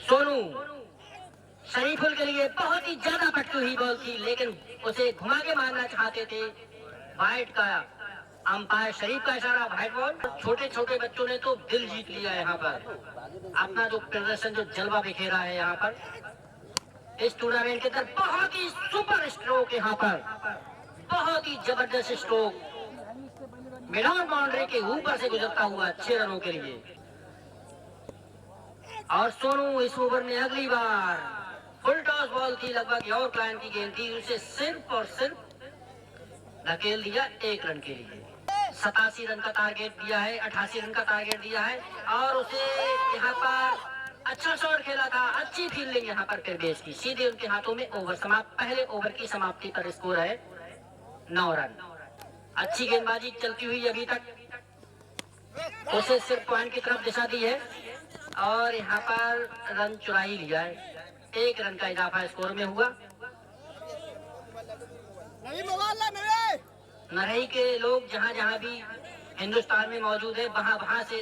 सोनू शरीफुल के लिए बहुत ही ज्यादा पटकी हुई बॉल थी, लेकिन उसे घुमा के मारना चाहते थे। वाइट का अंपायर शरीफ का इशारा, वाइट बॉल। छोटे छोटे बच्चों ने तो दिल जीत लिया यहाँ पर, अपना जो प्रदर्शन, जो जलवा बिखेरा है यहाँ पर इस टूर्नामेंट के अंदर। बहुत ही सुपर स्ट्रोक यहाँ पर, बहुत ही जबरदस्त स्ट्रोक मिड ऑन बाउंड्री के ऊपर से गुजरता हुआ 6 रनों के लिए। और सोनू इस ओवर में अगली बार फुल टॉस बॉल थी, लगभग और क्लाइंट की गेंद थी, उसे सिर्फ और सिर्फ धकेल दिया 1 रन के लिए। 87 रन का टारगेट दिया है, 88 रन का टारगेट दिया है, और उसे यहाँ पर अच्छा शॉट खेला था, अच्छी फील्डिंग यहाँ पर प्रवेश की, सीधे उनके हाथों में ओवर समाप्त। पहले ओवर की समाप्ति पर स्कोर है 9 रन। अच्छी गेंदबाजी चलती हुई अभी तक, उसे सिर्फ पॉइंट की तरफ दिशा दी है और यहाँ पर रन चुरा ही लिया है। 1 रन का इजाफा स्कोर में हुआ। नरही के लोग जहाँ जहाँ भी हिंदुस्तान में मौजूद है, वहाँ से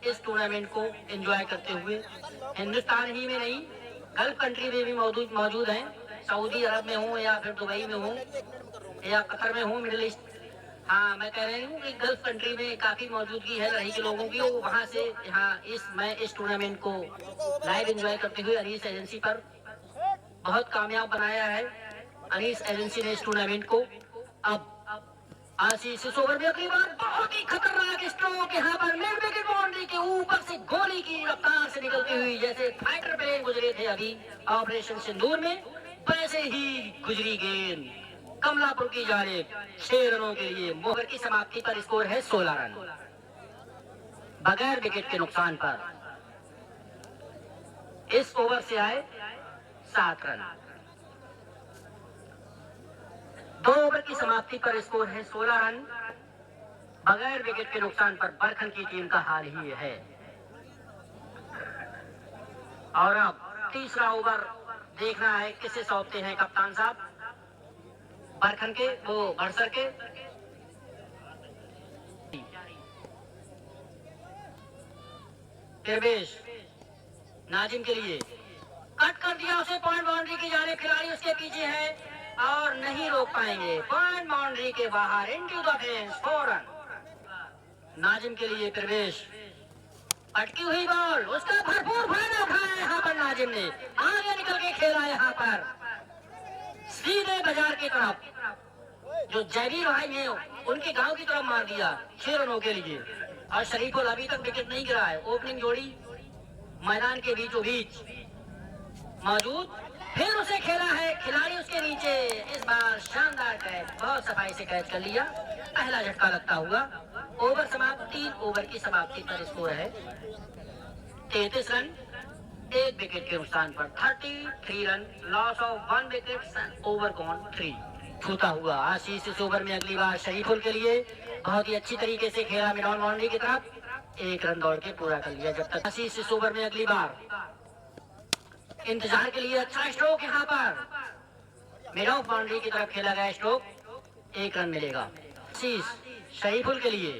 इस टूर्नामेंट को एंजॉय करते हुए, हिंदुस्तान ही में नहीं गल्फ कंट्री में भी मौजूद हैं। सऊदी अरब में हूँ या फिर दुबई में हूँ या कतर में हूँ, मिडिल ईस्ट। हाँ, मैं कह रही हूँ कि गल्फ कंट्री में काफी मौजूदगी है नरही के लोगों की। वो वहाँ से यहाँ इस टूर्नामेंट को लाइव एंजॉय करते हुए अनीस एजेंसी पर बहुत कामयाब बनाया है अनीस एजेंसी ने इस टूर्नामेंट को। अब आशीष इस ओवर में अगली बार बहुत ही खतरनाक स्ट्रोक यहाँ पर मिड विकेट बाउंड्री के ऊपर से गोली की रफ्तार से निकलती हुई, जैसे फाइटर प्लेन गुजरे थे अभी ऑपरेशन सिंदूर में, वैसे ही गुजरी गेंद कमलापुर की जानिब 6 रनों के लिए। ओवर की समाप्ति पर स्कोर है 16 रन बगैर विकेट के नुकसान पर। इस ओवर से आए 7 रन। 2 ओवर की समाप्ति पर स्कोर है 16 रन बगैर विकेट के नुकसान पर। बरखन की टीम का हाल ही है। और अब तीसरा ओवर देखना है किसे सौंपते हैं कप्तान साहब, बरखन के, वो बरसर के। प्रवेश नाजिम के लिए कट कर दिया उसे पॉइंट बाउंड्री की जानिब, खिलाड़ी उसके पीछे है और नहीं रोक पाएंगे। पॉइंट बाउंड्री के बाहर into the fence 4 run Nazim के लिए। प्रवेश अटकी हुई बॉल, उसका भरपूर फायदा उठाया यहाँ पर नाजिम ने, आगे निकल के खेला यहाँ पर सीधे बाजार की तरफ, जो जयवीर भाई है उनके गांव की तरफ मार दिया 6 रनों के लिए। और शरीफुल अभी तक विकेट नहीं गिरा है। ओपनिंग जोड़ी मैदान के बीचों बीच मौजूद, फिर उसे खेला है, खिलाड़ी उसके नीचे। इस बार शानदार कैच, बहुत सफाई से कैच कर लिया, पहला झटका लगता हुआ। ओवर समाप्त, 3 ओवर की समाप्ति पर स्कोर है 33 रन 1 विकेट के नुकसान पर। 33 run, loss of 1 wicket, over gone 3। छूता हुआ आशीष इस ओवर में अगली बार शरीफुल के लिए बहुत ही अच्छी तरीके से खेला मिड ऑन बाउंड्री की तरफ, 1 रन दौड़ के पूरा कर लिया। जब तक आशीष इस ओवर में अगली बार इंतजार के लिए अच्छा स्ट्रोक यहाँ पर मिड ऑफ बाउंड्री की तरफ खेला गया स्ट्रोक, 1 रन मिलेगा। आशीष शरीफुल के लिए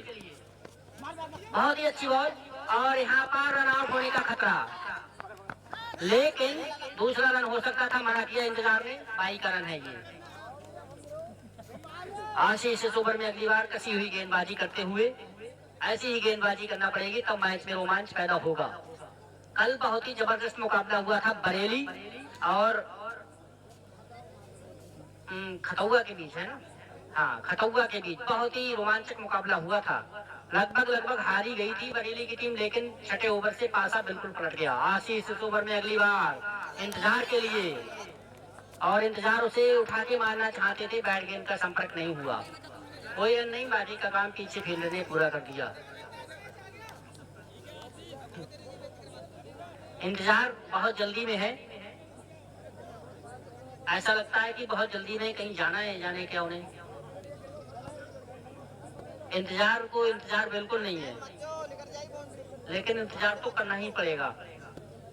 बहुत ही अच्छी बॉल और यहाँ पर रन आउट होने का खतरा, लेकिन दूसरा रन हो सकता था, मना किया इंतजार में। 22 का रन है ये। आशीष इस ओवर में अगली बार कसी हुई गेंदबाजी करते हुए, ऐसी ही गेंदबाजी करना पड़ेगी तब मैच में रोमांच पैदा होगा। कल बहुत ही जबरदस्त मुकाबला हुआ था बरेली और खतौआ के बीच, है ना? हाँ, खतौआ के बीच बहुत ही रोमांचक मुकाबला हुआ था। लगभग हारी गई थी बरेली की टीम, लेकिन छठे ओवर से पासा बिल्कुल पलट गया। आशीष इस ओवर में अगली बार इंतजार के लिए, और इंतजार उसे उठा के मारना चाहते थे, बैट गेंद का संपर्क नहीं हुआ, कोई रन नहीं, बाकी का काम पीछे फील्डर ने पूरा कर दिया। इंतजार बहुत जल्दी में है, ऐसा लगता है कि बहुत जल्दी में कहीं जाना है, जाने क्या उन्हें। इंतजार बिल्कुल नहीं है, लेकिन इंतजार तो करना ही पड़ेगा,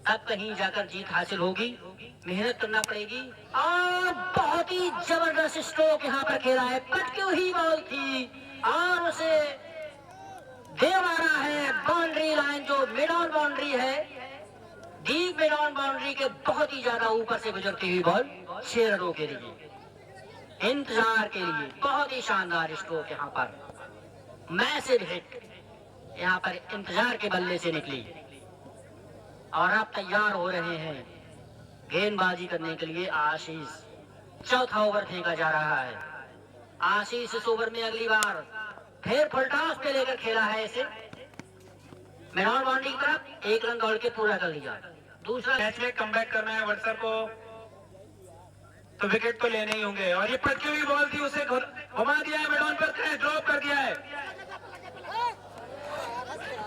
तब कहीं जाकर जीत हासिल होगी, मेहनत करना पड़ेगी। और बहुत ही जबरदस्त स्ट्रोक यहाँ पर खेला है, पटकी हुई बॉल थी और उसे दे मारा है बाउंड्री लाइन, जो मिड ऑन बाउंड्री है, डीप मिड ऑन बाउंड्री के बहुत ही ज्यादा ऊपर से गुजरती हुई बॉल 6 रनों के लिए, इंतजार के लिए। बहुत ही शानदार स्ट्रोक यहाँ पर, मैसिव हिट यहाँ पर इंतजार के बल्ले से निकली। और अब तैयार हो रहे हैं गेंदबाजी करने के लिए आशीष। चौथा ओवर फेंका जा रहा है। आशीष इस ओवर में अगली बार फिर फुल टॉस पे लेकर खेला है इसे। मिड ऑन बाउंड्री की तरफ 1 रन दौड़ के पूरा कर लिया। दूसरा मैच में कमबैक करना है वर्षा को, तो विकेट तो लेने ही होंगे। और ये पटकी हुई बॉल थी, उसे घुमा दिया है, मिड ऑन पर ड्रॉप कर दिया है।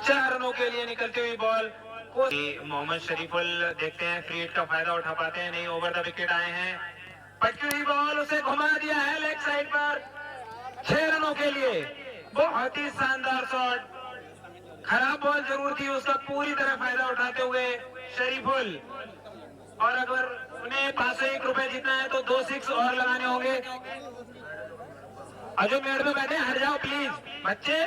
4 रनों के लिए निकलती हुई बॉल। मोहम्मद शरीफुल देखते हैं फ्री हिट का फायदा उठा पाते हैं नहीं। ओवर द विकेट आए हैं। पटकी हुई बॉल, उसे घुमा दिया है लेग साइड पर। 6 रनों के लिए बहुत ही शानदार शॉट। खराब बॉल जरूर थी, उसका पूरी तरह फायदा उठाते हुए शरीफुल। और अगर उन्हें 501 रुपए जीतना है तो 2 6 और लगाने होंगे। अर्जुन मेड़ में बैठे, हट जाओ प्लीज बच्चे,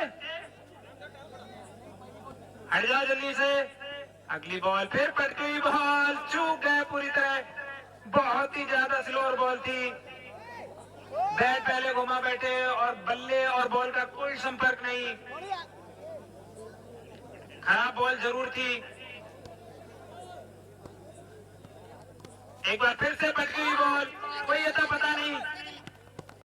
हट जाओ जल्दी से। अगली बॉल फिर पटकी हुई बॉल, चूक गए पूरी तरह। बहुत ही ज्यादा स्लोअर बॉल थी। बैट पहले घुमा बैठे और बल्ले और बॉल का कोई संपर्क नहीं। खराब बॉल जरूर थी। एक बार फिर से पटकी हुई बॉल, कोई अता पता नहीं।